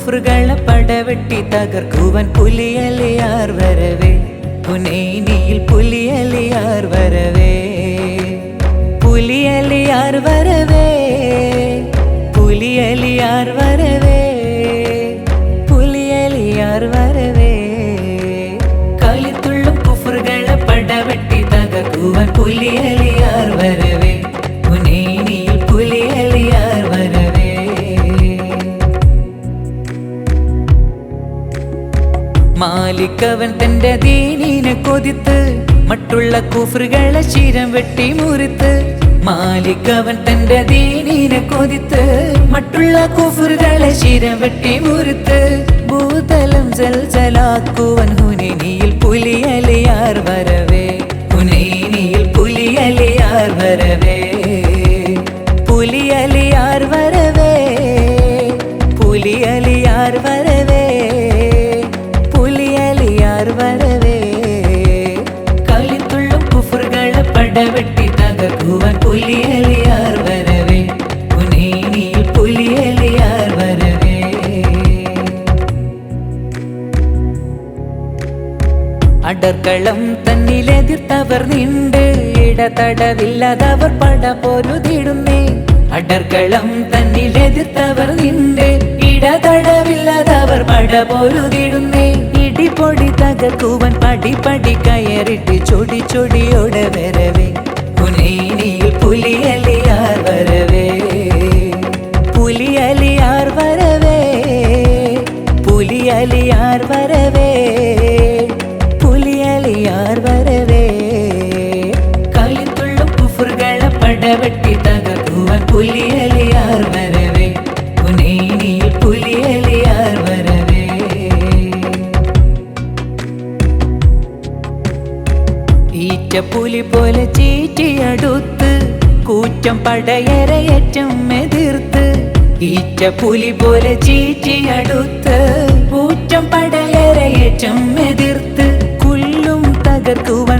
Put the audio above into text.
കുഫ്റുകളെ പടവെട്ടി തകർക്കുവാൻ പുലിയലിയാർ വരവേ ഹുനൈനിയിൽ പുലിയലിയാർ വരവേ പുലിയലിയാർ വരവേ പുലിയലിയാർ വരവേ പുലിയലിയാർ വരവേ കലിത്തുള്ളും കുഫ്റുകളെ പടവെട്ടി തകർക്കുവാൻ പുലിയലിയാർ വരവേ ഹുനൈനിയിൽ പുലിയലിയാർ വരവേ മാലിക്കവൻ തന്റെ ദീനിനെ കൊതിത്ത് മറ്റുള്ള കുഫ്റുകളെ ശിരം വെട്ടി മുറിത്ത് മാലിക്കവൻ തന്റെ ദീനിനെ കൊതിത്ത് മറ്റുള്ള കുഫ്റുകളെ ശിരം വെട്ടി മുറിത്ത് ഭൂതലം ജൽജലാക്കുവൻ ഹുനൈനിയിൽ പുലിയലിയാർ വരവേ ഹുനൈനിയിൽ പുലിയലിയാർ വരവേ പുലിയലിയാർ വരവേ പുലിയലിയാർ വരവേ പുലിയലിയാർ വരവേ കലിത്തുള്ളും കുഫ്റുകളെ പടവെട്ടി തകർക്കുവാൻ പുലിയലിയാർ വരവേ ഹുനൈനിയിൽ പുലിയലിയാർ വരവേ അടർക്കളം തന്നിലെതിർത്തവർ നിണ്ട് ഇടതടവില്ലാതവർ പട പൊരുതിടുന്നേ അടർക്കളം തന്നിലെതിർത്തവർ നിണ്ട് ഇടതടവില്ലാതവർ പട പൊരുതിടുന്നേ ഇടിപൊടി തകർക്കുവാൻ പടി കയറിട്ട് ചൊടി ചൊടിയോടെ വരവേ ഹുനൈനിയിൽ പുലിയലിയാർ വരവേ പുലിയലിയാർ വരവേ പുലിയലിയാർ വരവേ പുലിയലിയാർ വരവേ കലിത്തുള്ളും കുഫ്റുകളെ പടവെട്ടി തകർക്കുവാൻ പുലിയലിയാർ വരവേ ഹുനൈനിയിൽ പുലിയലിയാർ വരവേ ഈറ്റ പുലി പോലെ ചീറ്റിയടുത്ത് കൂറ്റം പടയരയറ്റം എതിർത്ത് ഈറ്റ പുലി പോലെ ചീറ്റിയടുത്ത് കൂറ്റം പടയരയറ്റം എതിർത്ത് കുല്ലും തകർക്കുവാൻ